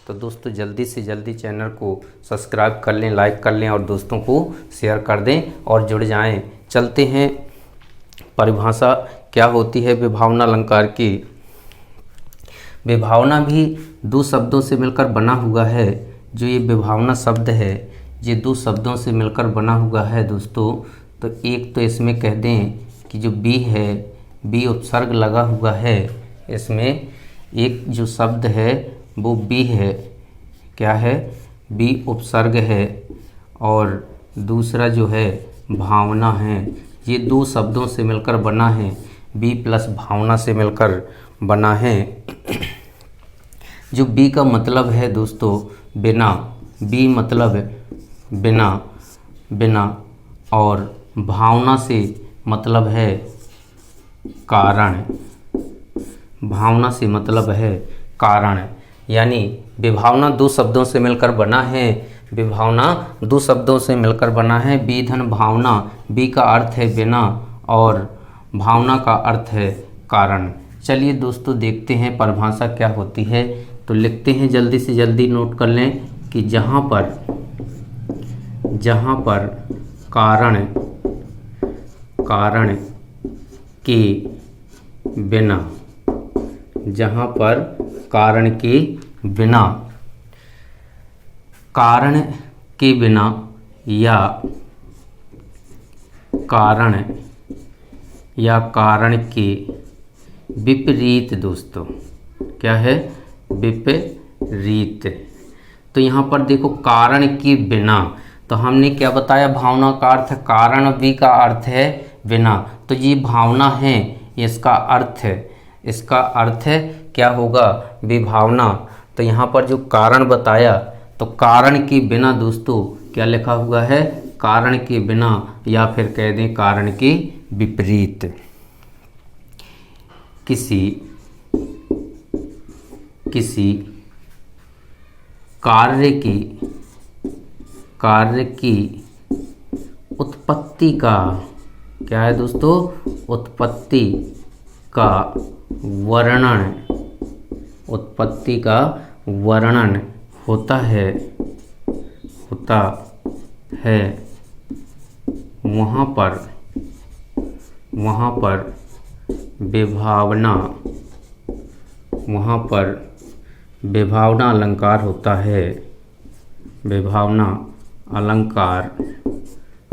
तो दोस्तों जल्दी से जल्दी चैनल को सब्सक्राइब कर लें, लाइक कर लें और दोस्तों को शेयर कर दें और जुड़ जाएं। चलते हैं परिभाषा क्या होती है विभावना अलंकार की। विभावना भी दो शब्दों से मिलकर बना हुआ है। जो ये विभावना शब्द है ये दो शब्दों से मिलकर बना हुआ है दोस्तों। तो एक तो इसमें कह दें कि जो बी है, बी उपसर्ग लगा हुआ है, इसमें एक जो शब्द है वो बी है, क्या है, बी उपसर्ग है। और दूसरा जो है भावना है। ये दो शब्दों से मिलकर बना है, बी प्लस भावना से मिलकर बना है। जो बी का मतलब है दोस्तों बिना, बी मतलब बिना, बिना, और भावना से मतलब है कारण, भावना से मतलब है कारण। यानी विभावना दो शब्दों से मिलकर बना है, विभावना दो शब्दों से मिलकर बना है। बी धन भावना, बी का अर्थ है बिना और भावना का अर्थ है कारण। चलिए दोस्तों देखते हैं परिभाषा क्या होती है। तो लिखते हैं, जल्दी से जल्दी नोट कर लें कि जहाँ पर कारण के बिना, जहाँ पर कारण के बिना, कारण के बिना या कारण के विपरीत दोस्तों, क्या है, विपरीत। तो यहाँ पर देखो कारण के बिना, तो हमने क्या बताया, भावना का अर्थ कारण, बी का अर्थ है बिना। तो ये भावना है, इसका अर्थ है क्या होगा, विभावना। तो यहाँ पर जो कारण बताया, तो कारण के बिना दोस्तों क्या लिखा हुआ है, कारण के बिना, या फिर कह दें कारण के विपरीत। किसी कार्य की उत्पत्ति का, क्या है दोस्तों, उत्पत्ति का वर्णन होता है वहाँ पर विभावना अलंकार होता है, विभावना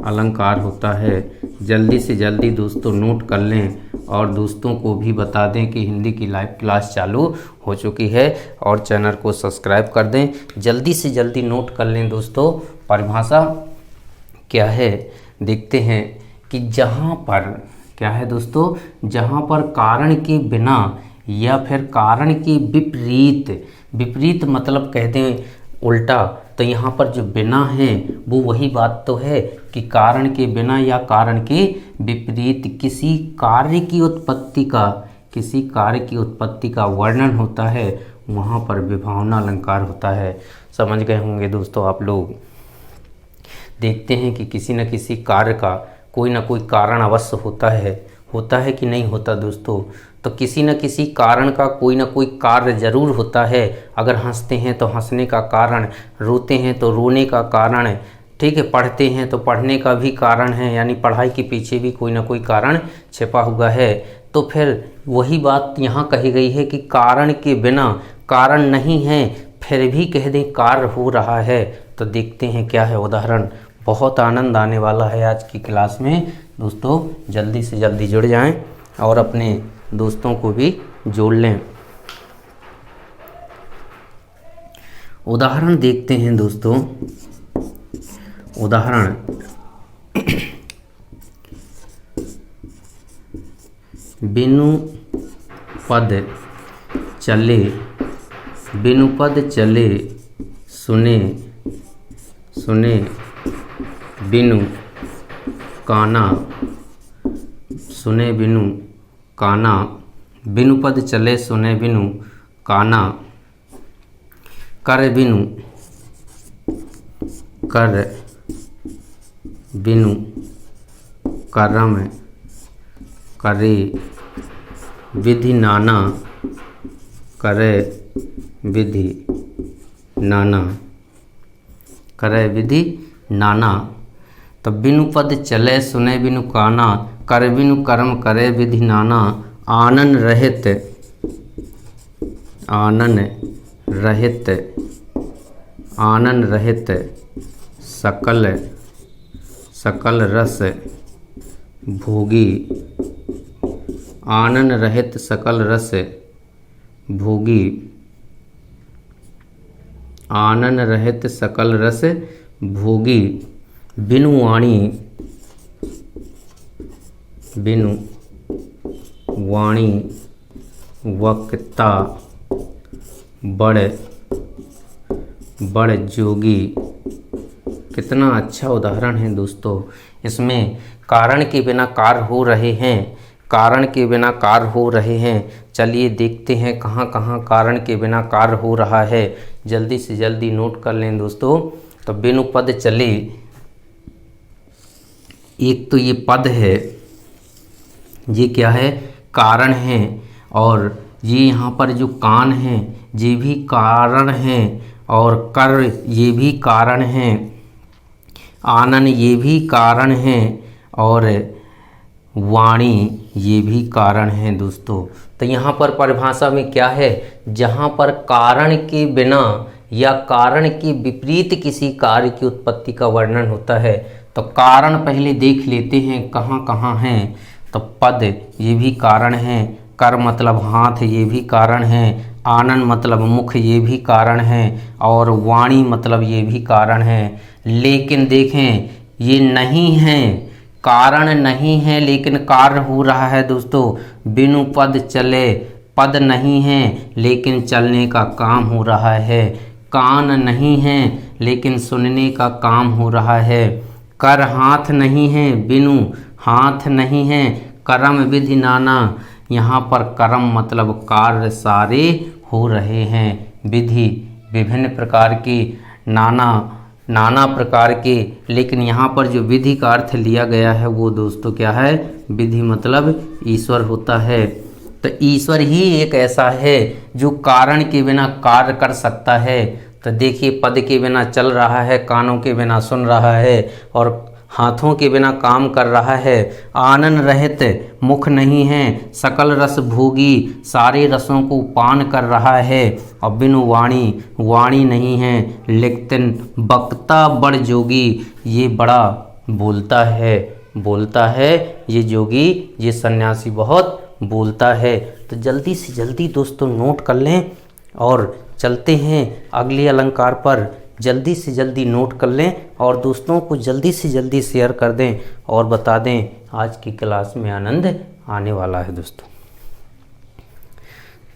अलंकार होता है। जल्दी से जल्दी दोस्तों नोट कर लें और दोस्तों को भी बता दें कि हिंदी की लाइव क्लास चालू हो चुकी है और चैनल को सब्सक्राइब कर दें। जल्दी से जल्दी नोट कर लें दोस्तों, परिभाषा क्या है देखते हैं कि जहाँ पर, क्या है दोस्तों, जहाँ पर कारण के बिना या फिर कारण के विपरीत मतलब कहते हैं उल्टा। तो यहाँ पर जो बिना है वो वही बात तो है कि कारण के बिना या कारण के विपरीत किसी कार्य की उत्पत्ति का वर्णन होता है, वहाँ पर विभावना अलंकार होता है। समझ गए होंगे दोस्तों आप लोग। देखते हैं कि किसी न किसी कार्य का कोई ना कोई कारण अवश्य होता है कि नहीं होता दोस्तों। तो किसी न किसी कारण का कोई ना कोई कार्य जरूर होता है। अगर हंसते हैं तो हंसने का कारण, रोते हैं तो रोने का कारण, ठीक है, पढ़ते हैं तो पढ़ने का भी कारण है, यानी पढ़ाई के पीछे भी कोई ना कोई कारण छिपा हुआ है। तो फिर वही बात यहाँ कही गई है कि कारण के बिना, कारण नहीं है फिर भी कह दें कार्य हो रहा है। तो देखते हैं क्या है उदाहरण। बहुत आनंद आने वाला है आज की क्लास में दोस्तों। जल्दी से जल्दी जुड़ जाएं और अपने दोस्तों को भी जोड़ लें। उदाहरण देखते हैं दोस्तों। उदाहरण, बिनु पद चले सुने बिनु काना, बिनु पद चले सुने बिनु काना, कर बिनु कर्म करे, विधि नाना करे विधि नाना, करे विधि नाना। तो बिनु पद चले सुने बिनु काना, कर बिनु कर्म करे विधि नाना। आनन रहित, आनन रहित, आनन रहित सकल, सकल रस भोगी। आनन रहित सकल रस भोगी, आनन रहित सकल रस भोगी। बिनु वाणी, बिनु वाणी वक्ता बड़, बड़ जोगी। कितना अच्छा उदाहरण है दोस्तों। इसमें कारण के बिना कार्य हो रहे हैं, कारण के बिना कार्य हो रहे हैं। चलिए देखते हैं कहाँ कहाँ कारण के बिना कार्य हो रहा है। जल्दी से जल्दी नोट कर लें दोस्तों। तो बिनु पद चले, एक तो ये पद है, ये क्या है, कारण है। और ये यहाँ पर जो कान है ये भी कारण है, और कर ये भी कारण है, आनन ये भी कारण है, और वाणी ये भी कारण है दोस्तों। तो यहाँ पर परिभाषा में क्या है, जहाँ पर कारण के बिना या कारण के विपरीत किसी कार्य की उत्पत्ति का वर्णन होता है, तो कारण पहले देख लेते हैं कहाँ कहाँ हैं। तो पद ये भी कारण है, कर मतलब हाथ ये भी कारण है, आनन मतलब मुख ये भी कारण है, और वाणी मतलब ये भी कारण है। लेकिन देखें ये नहीं है, कारण नहीं है लेकिन कार्य हो रहा है दोस्तों। बिनु पद चले, पद नहीं है लेकिन चलने का काम हो रहा है। कान नहीं है लेकिन सुनने का काम हो रहा है। कर हाथ नहीं है, बिनु हाथ नहीं है, कर्म विधि नाना। यहाँ पर कर्म मतलब कार्य सारे हो रहे हैं। विधि विभिन्न प्रकार की, नाना नाना प्रकार के। लेकिन यहाँ पर जो विधि का अर्थ लिया गया है वो दोस्तों क्या है, विधि मतलब ईश्वर होता है। तो ईश्वर ही एक ऐसा है जो कारण के बिना कार्य कर सकता है। तो देखिए पद के बिना चल रहा है, कानों के बिना सुन रहा है, और हाथों के बिना काम कर रहा है। आनन रहित मुख नहीं है, सकल रस भोगी सारे रसों को पान कर रहा है। और बिनु वाणी, वाणी नहीं है लेकिन वक्ता बड़ जोगी, ये बड़ा बोलता है, बोलता है ये जोगी, ये सन्यासी बहुत बोलता है। तो जल्दी से जल्दी दोस्तों नोट कर लें और चलते हैं अगले अलंकार पर। जल्दी से जल्दी नोट कर लें और दोस्तों को जल्दी से जल्दी शेयर कर दें और बता दें आज की क्लास में आनंद आने वाला है दोस्तों।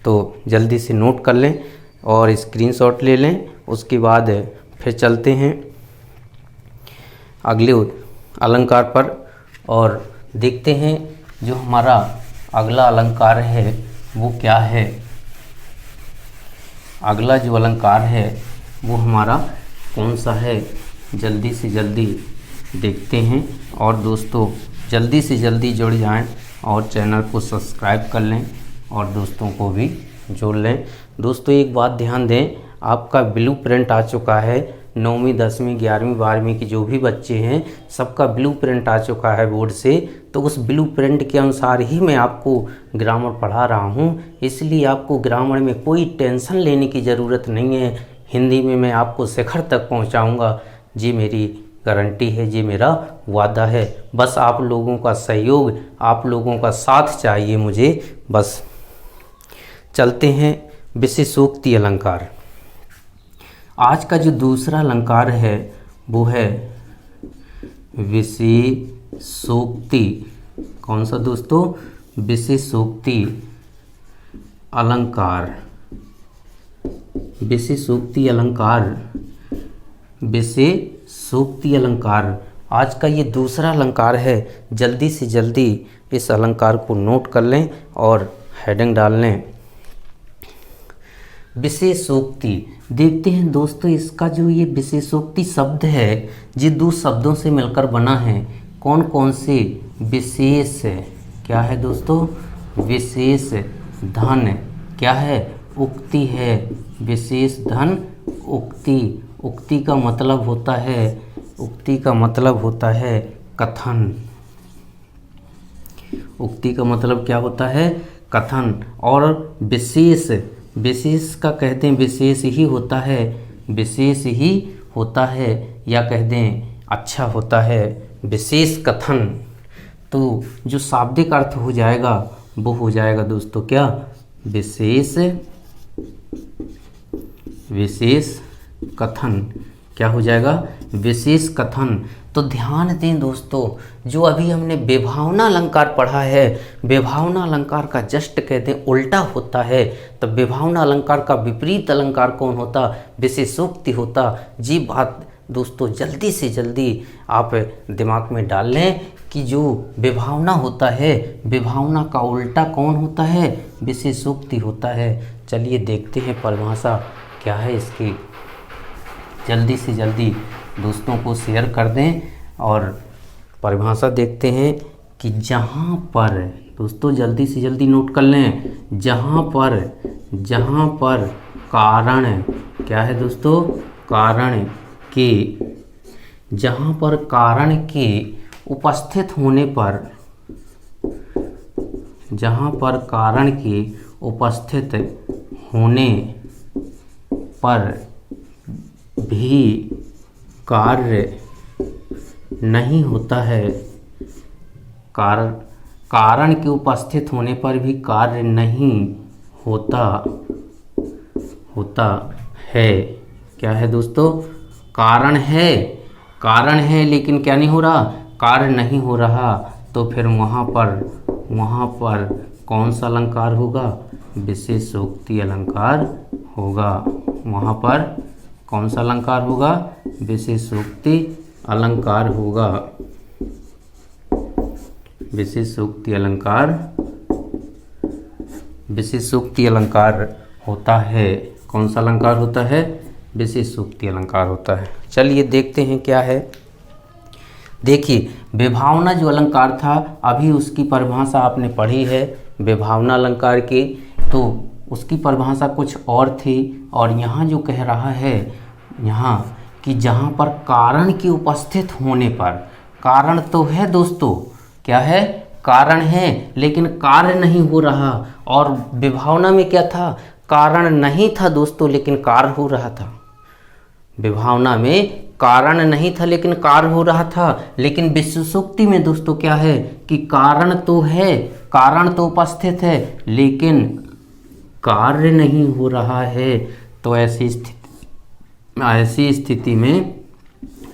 तो जल्दी से नोट कर लें और स्क्रीनशॉट ले लें। उसके बाद फिर चलते हैं अगले अलंकार पर और देखते हैं जो हमारा अगला अलंकार है वो क्या है। अगला जो अलंकार है वो हमारा कौन सा है, जल्दी से जल्दी देखते हैं। और दोस्तों जल्दी से जल्दी जुड़ जाएं और चैनल को सब्सक्राइब कर लें और दोस्तों को भी जोड़ लें। दोस्तों एक बात ध्यान दें, आपका ब्लू प्रिंट आ चुका है। 9वीं 10वीं 11वीं 12वीं के जो भी बच्चे हैं सबका ब्लू प्रिंट आ चुका है बोर्ड से। तो उस ब्लू प्रिंट के अनुसार ही मैं आपको ग्रामर पढ़ा रहा हूँ, इसलिए आपको ग्रामर में कोई टेंशन लेने की ज़रूरत नहीं है। हिंदी में मैं आपको शिखर तक पहुँचाऊँगा, जी मेरी गारंटी है, जी मेरा वादा है। बस आप लोगों का सहयोग, आप लोगों का साथ चाहिए मुझे बस। चलते हैं विशेषोक्ति अलंकार। आज का जो दूसरा अलंकार है वो है विशेषोक्ति। कौन सा दोस्तों, विशेषोक्ति अलंकार। विशेषोक्ति अलंकार, विशेषोक्ति अलंकार आज का ये दूसरा अलंकार है। जल्दी से जल्दी इस अलंकार को नोट कर लें और हेडिंग डाल लें। विशेषोक्ति देखते हैं दोस्तों, इसका जो ये विशेषोक्ति शब्द है ये दो शब्दों से मिलकर बना है। कौन कौन से, विशेष क्या है दोस्तों, विशेष धन क्या है, उक्ति है, विशेष धन उक्ति, उक्ति का मतलब होता है, उक्ति का मतलब होता है कथन। उक्ति का मतलब क्या होता है? कथन। और विशेष, विशेष का कहते हैं विशेष ही होता है, विशेष ही होता है, या कह दें अच्छा होता है विशेष कथन। तो जो शाब्दिक अर्थ हो जाएगा वो हो जाएगा दोस्तों क्या? विशेष, विशेष कथन। क्या हो जाएगा? विशेष कथन। तो ध्यान दें दोस्तों, जो अभी हमने विभावना अलंकार पढ़ा है, विभावना अलंकार का जस्ट कहते हैं उल्टा होता है। तो विभावना अलंकार का विपरीत अलंकार कौन होता? विशेषोक्ति होता। जी बात दोस्तों जल्दी से जल्दी आप दिमाग में डाल लें कि जो विभावना होता है, विभावना का उल्टा कौन होता है? विशेषोक्ति होता है। चलिए देखते हैं परिभाषा क्या है इसकी। जल्दी से जल्दी दोस्तों को शेयर कर दें और परिभाषा देखते हैं कि जहाँ पर, दोस्तों जल्दी से जल्दी नोट कर लें, जहाँ पर कारण, क्या है दोस्तों? कारण के, जहाँ पर कारण के उपस्थित होने पर, जहाँ पर कारण के उपस्थित होने पर भी कार्य नहीं होता है, कारण के उपस्थित होने पर भी कार्य नहीं होता है। क्या है दोस्तों? कारण है लेकिन क्या नहीं हो रहा? कार्य नहीं हो रहा। तो फिर वहाँ पर कौन सा अलंकार होगा? विशेषोक्ति अलंकार होगा। वहाँ पर कौन सा अलंकार होगा? विशेषोक्ति अलंकार होगा। विशेषोक्ति अलंकार, विशेषोक्ति अलंकार होता है। कौन सा अलंकार होता है? विशेषोक्ति अलंकार होता है। चलिए देखते हैं क्या है। देखिए विभावना जो अलंकार था, अभी उसकी परिभाषा आपने पढ़ी है विभावना अलंकार की, तो उसकी परिभाषा कुछ और थी। और यहाँ जो कह रहा है यहाँ कि जहाँ पर कारण की उपस्थित होने पर, कारण तो है दोस्तों, क्या है? कारण है लेकिन कार्य नहीं हो रहा। और विभावना में क्या था? कारण नहीं था दोस्तों लेकिन कार्य हो रहा था। विभावना में कारण नहीं था लेकिन कार्य हो रहा था। लेकिन विशेषोक्ति में दोस्तों क्या है कि कारण तो है, कारण तो उपस्थित है लेकिन कार्य नहीं हो रहा है। तो ऐसी स्थिति में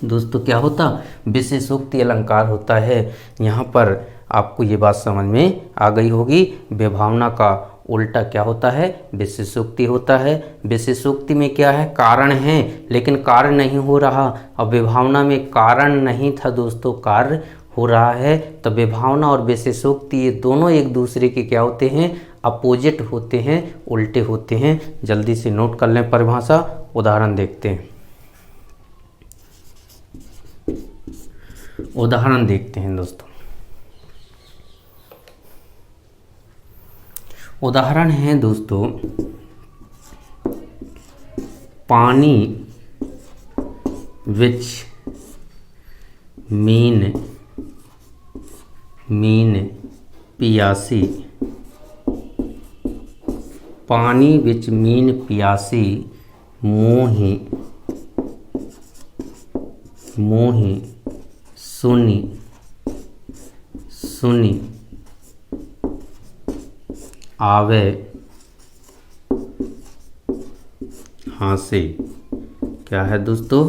दोस्तों क्या होता? विशेषोक्ति अलंकार होता है। यहाँ पर आपको ये बात समझ में आ गई होगी। विभावना का उल्टा क्या होता है? विशेषोक्ति होता है। विशेषोक्ति में क्या है? कारण है लेकिन कार्य नहीं हो रहा। अब विभावना में कारण नहीं था दोस्तों, कार्य हो रहा है। तो विभावना और विशेषोक्ति ये दोनों एक दूसरे के क्या होते हैं? अपोजिट होते हैं, उल्टे होते हैं। जल्दी से नोट कर लें परिभाषा। उदाहरण देखते हैं, उदाहरण देखते हैं दोस्तों। उदाहरण है दोस्तों, पानी विच मीन पियासी, पानी विच मीन पियासी मोही सुनी आवे हासे। क्या है दोस्तों?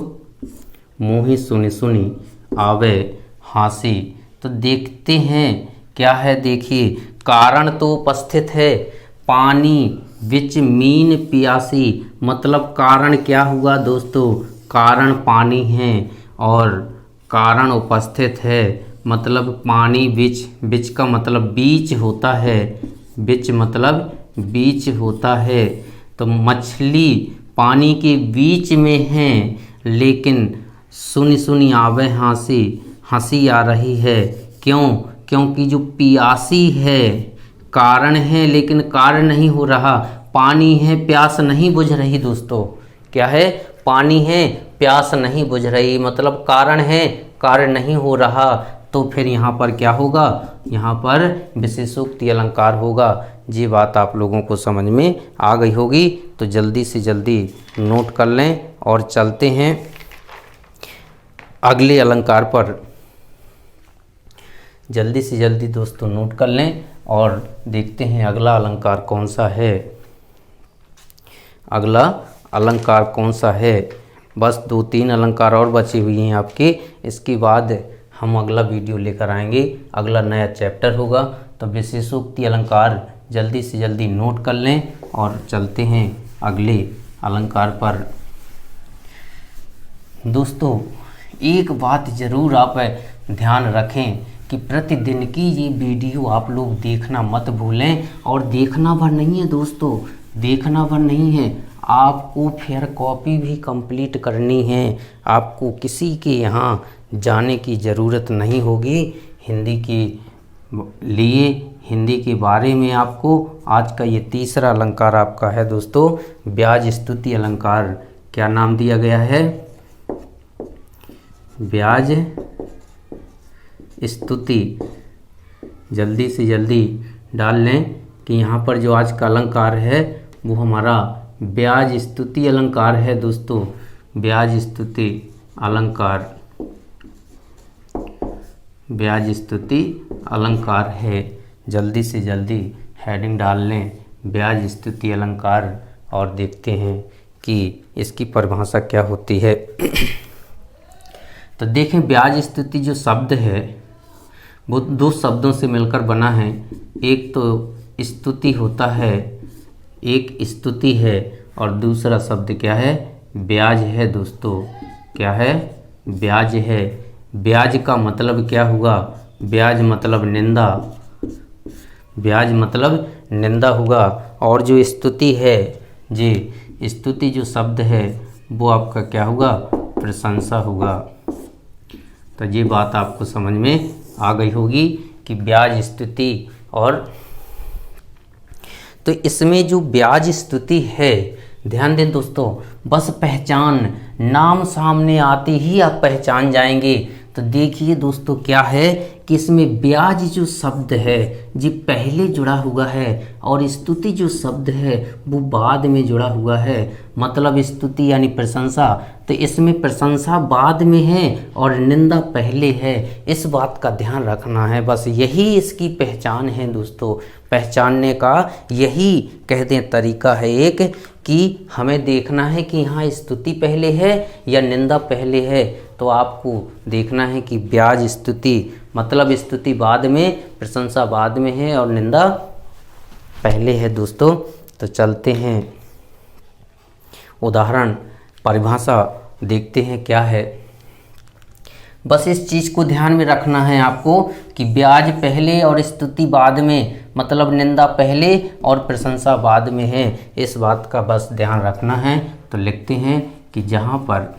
मोही सुनी आवे हासी। तो देखते हैं क्या है। देखिए कारण तो उपस्थित है, पानी विच मीन पियासी, मतलब कारण क्या हुआ दोस्तों? कारण पानी है और कारण उपस्थित है, मतलब पानी विच का मतलब बीच होता है, बिच मतलब बीच होता है। तो मछली पानी के बीच में है लेकिन सुनी आवे हंसी आ रही है। क्यों? क्योंकि जो पियासी है, कारण है लेकिन कार्य नहीं हो रहा। पानी है, प्यास नहीं बुझ रही दोस्तों। क्या है? पानी है, प्यास नहीं बुझ रही, मतलब कारण है, कार्य नहीं हो रहा, तो फिर यहाँ पर क्या होगा, यहाँ पर विशेषोक्ति अलंकार होगा। ये बात आप लोगों को समझ में आ गई होगी, तो जल्दी से जल्दी नोट कर लें और चलते हैं अगले अलंकार पर। जल्दी से जल्दी दोस्तों नोट कर लें और देखते हैं अगला अलंकार कौन सा है। अगला अलंकार कौन सा है, बस 2-3 अलंकार और बचे हुए हैं आपके, इसके बाद हम अगला वीडियो लेकर आएंगे, अगला नया चैप्टर होगा। तो विशेषोक्ति अलंकार जल्दी से जल्दी नोट कर लें और चलते हैं अगले अलंकार पर। दोस्तों एक बात ज़रूर आप ध्यान रखें कि प्रतिदिन की ये वीडियो आप लोग देखना मत भूलें, और देखना भर नहीं है दोस्तों, देखना भर नहीं है, आपको फिर कॉपी भी कंप्लीट करनी है। आपको किसी के यहाँ जाने की ज़रूरत नहीं होगी। हिंदी के लिए, हिंदी के बारे में आपको आज का ये तीसरा अलंकार आपका है दोस्तों, ब्याज स्तुति अलंकार। क्या नाम दिया गया है, ब्याज स्तुति। जल्दी से जल्दी डाल लें कि यहाँ पर जो आज का अलंकार है वो हमारा ब्याज स्तुति अलंकार है दोस्तों, ब्याज स्तुति अलंकार, ब्याज स्तुति अलंकार है। जल्दी से जल्दी हेडिंग डाल लें ब्याज स्तुति अलंकार और देखते हैं कि इसकी परिभाषा क्या होती है। तो देखें ब्याज स्तुति जो शब्द है वो 2 शब्दों से मिलकर बना है। एक तो स्तुति होता है, एक स्तुति है, और दूसरा शब्द क्या है, ब्याज है दोस्तों। क्या है, ब्याज है। ब्याज का मतलब क्या हुआ, ब्याज मतलब निंदा, ब्याज मतलब निंदा हुआ। और जो स्तुति है, जी स्तुति जो शब्द है वो आपका क्या होगा, प्रशंसा होगा। तो ये बात आपको समझ में आ गई होगी कि ब्याज स्तुति। और तो इसमें जो ब्याज स्तुति है, ध्यान दें दोस्तों, बस पहचान, नाम सामने आते ही आप पहचान जाएंगे। तो देखिए दोस्तों क्या है कि इसमें ब्याज जो शब्द है जी पहले जुड़ा हुआ है, और स्तुति जो शब्द है वो बाद में जुड़ा हुआ है। मतलब स्तुति यानी प्रशंसा, तो इसमें प्रशंसा बाद में है और निंदा पहले है। इस बात का ध्यान रखना है, बस यही इसकी पहचान है दोस्तों। पहचानने का यही कहते हैं तरीका है एक, कि हमें देखना है कि यहाँ स्तुति पहले है या निंदा पहले है। तो आपको देखना है कि ब्याज स्तुति मतलब स्तुति बाद में, प्रशंसा बाद में है और निंदा पहले है दोस्तों। तो चलते हैं उदाहरण परिभाषा देखते हैं क्या है। बस इस चीज़ को ध्यान में रखना है आपको कि ब्याज पहले और स्तुति बाद में, मतलब निंदा पहले और प्रशंसा बाद में है। इस बात का बस ध्यान रखना है। तो लिखते हैं कि जहाँ पर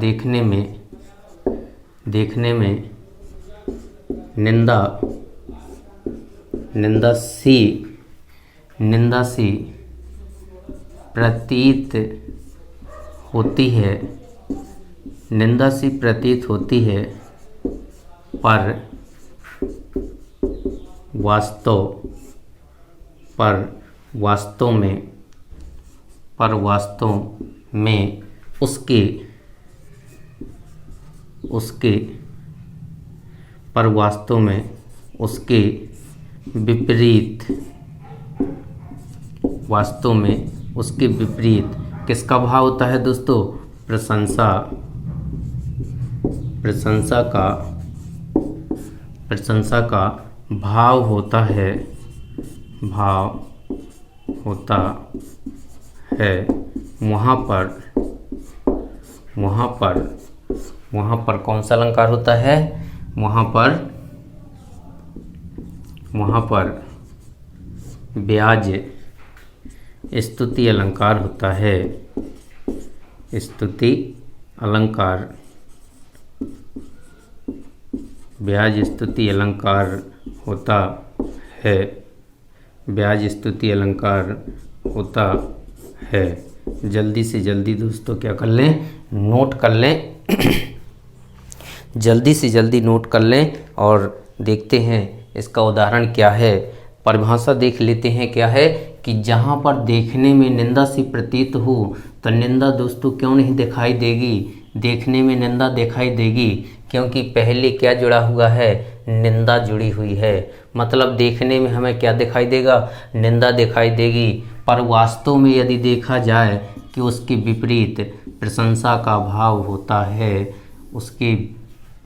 देखने में निंदा सी प्रतीत होती है, पर वास्तव में उसके विपरीत किसका भाव होता है दोस्तों, प्रशंसा का भाव होता है, वहाँ पर कौन सा अलंकार होता है, वहाँ पर ब्याज स्तुति अलंकार होता है, स्तुति अलंकार, ब्याज स्तुति अलंकार होता है। ब्याज स्तुति अलंकार होता है। जल्दी से जल्दी दोस्तों क्या कर लें, नोट कर लें जल्दी से जल्दी नोट कर लें और देखते हैं इसका उदाहरण क्या है। परिभाषा देख लेते हैं क्या है कि जहाँ पर देखने में निंदा सी प्रतीत हो तो निंदा दोस्तों क्यों नहीं दिखाई देगी, देखने में निंदा दिखाई देगी क्योंकि पहले क्या जुड़ा हुआ है, निंदा जुड़ी हुई है। मतलब देखने में हमें क्या दिखाई देगा, निंदा दिखाई देगी, पर वास्तव में यदि देखा जाए कि उसके विपरीत प्रशंसा का भाव होता है, उसके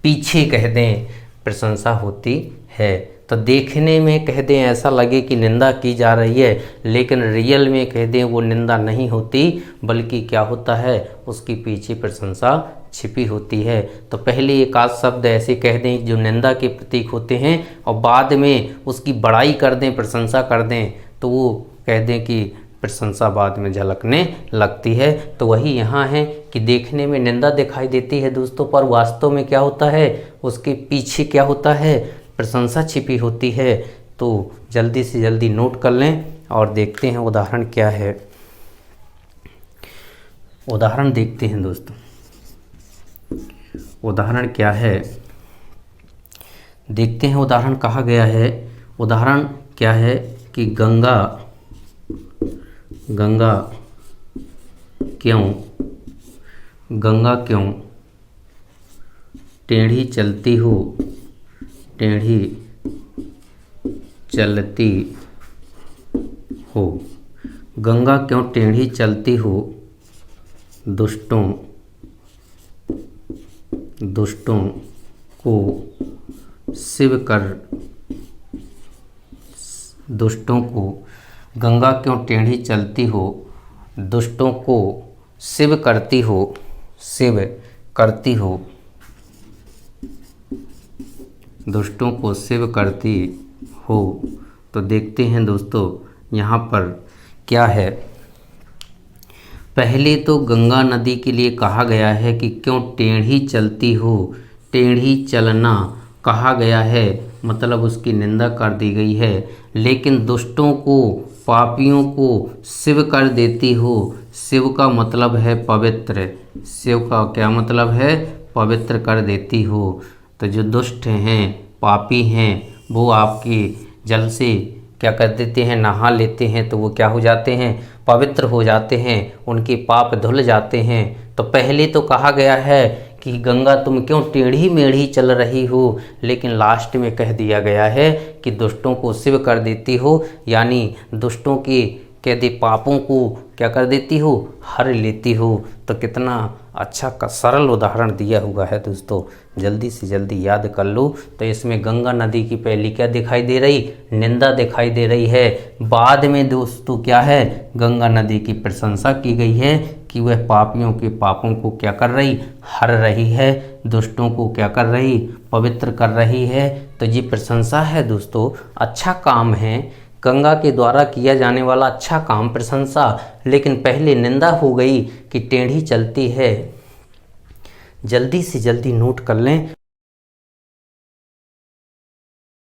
पीछे कह दें प्रशंसा होती है। तो देखने में कह दें ऐसा लगे कि निंदा की जा रही है, लेकिन रियल में कह दें वो निंदा नहीं होती, बल्कि क्या होता है, उसके पीछे प्रशंसा छिपी होती है। तो पहले एक आध शब्द ऐसे कह दें जो निंदा के प्रतीक होते हैं और बाद में उसकी बड़ाई कर दें, प्रशंसा कर दें, तो वो कह दें कि प्रशंसा बाद में झलकने लगती है। तो वही यहाँ है कि देखने में निंदा दिखाई देती है दोस्तों, पर वास्तव में क्या होता है, उसके पीछे क्या होता है, प्रशंसा छिपी होती है। तो जल्दी से जल्दी नोट कर लें और देखते हैं उदाहरण क्या है। उदाहरण देखते हैं दोस्तों, उदाहरण क्या है, देखते हैं उदाहरण कहा गया है। उदाहरण क्या है कि गंगा क्यों टेढ़ी चलती हो, गंगा क्यों टेढ़ी चलती हो, दुष्टों को गंगा क्यों टेढ़ी चलती हो, दुष्टों को शिव करती हो, दुष्टों को शिव करती हो। तो देखते हैं दोस्तों यहाँ पर क्या है। पहले तो गंगा नदी के लिए कहा गया है कि क्यों टेढ़ी चलती हो, टेढ़ी चलना कहा गया है, मतलब उसकी निंदा कर दी गई है। लेकिन दुष्टों को, पापियों को शिव कर देती हो, शिव का मतलब है पवित्र, शिव का क्या मतलब है, पवित्र कर देती हो। तो जो दुष्ट हैं, पापी हैं, वो आपके जल से क्या कर देते हैं, नहा लेते हैं, तो वो क्या हो जाते हैं, पवित्र हो जाते हैं, उनके पाप धुल जाते हैं। तो पहले तो कहा गया है कि गंगा तुम क्यों टेढ़ी मेढ़ी चल रही हो, लेकिन लास्ट में कह दिया गया है कि दुष्टों को शिव कर देती हो, यानी दुष्टों के कह दे पापों को क्या कर देती हो, हर लेती हो। तो कितना अच्छा का सरल उदाहरण दिया हुआ है दोस्तों, जल्दी से जल्दी याद कर लो। तो इसमें गंगा नदी की पहली क्या दिखाई दे रही, निंदा दिखाई दे रही है। बाद में दोस्तों क्या है, गंगा नदी की प्रशंसा की गई है कि वह पापियों के पापों को क्या कर रही, हर रही है, दुष्टों को क्या कर रही, पवित्र कर रही है। तो ये प्रशंसा है दोस्तों, अच्छा काम है, गंगा के द्वारा किया जाने वाला अच्छा काम प्रशंसा। लेकिन पहले निंदा हो गई कि टेढ़ी चलती है। जल्दी से जल्दी नोट कर लें।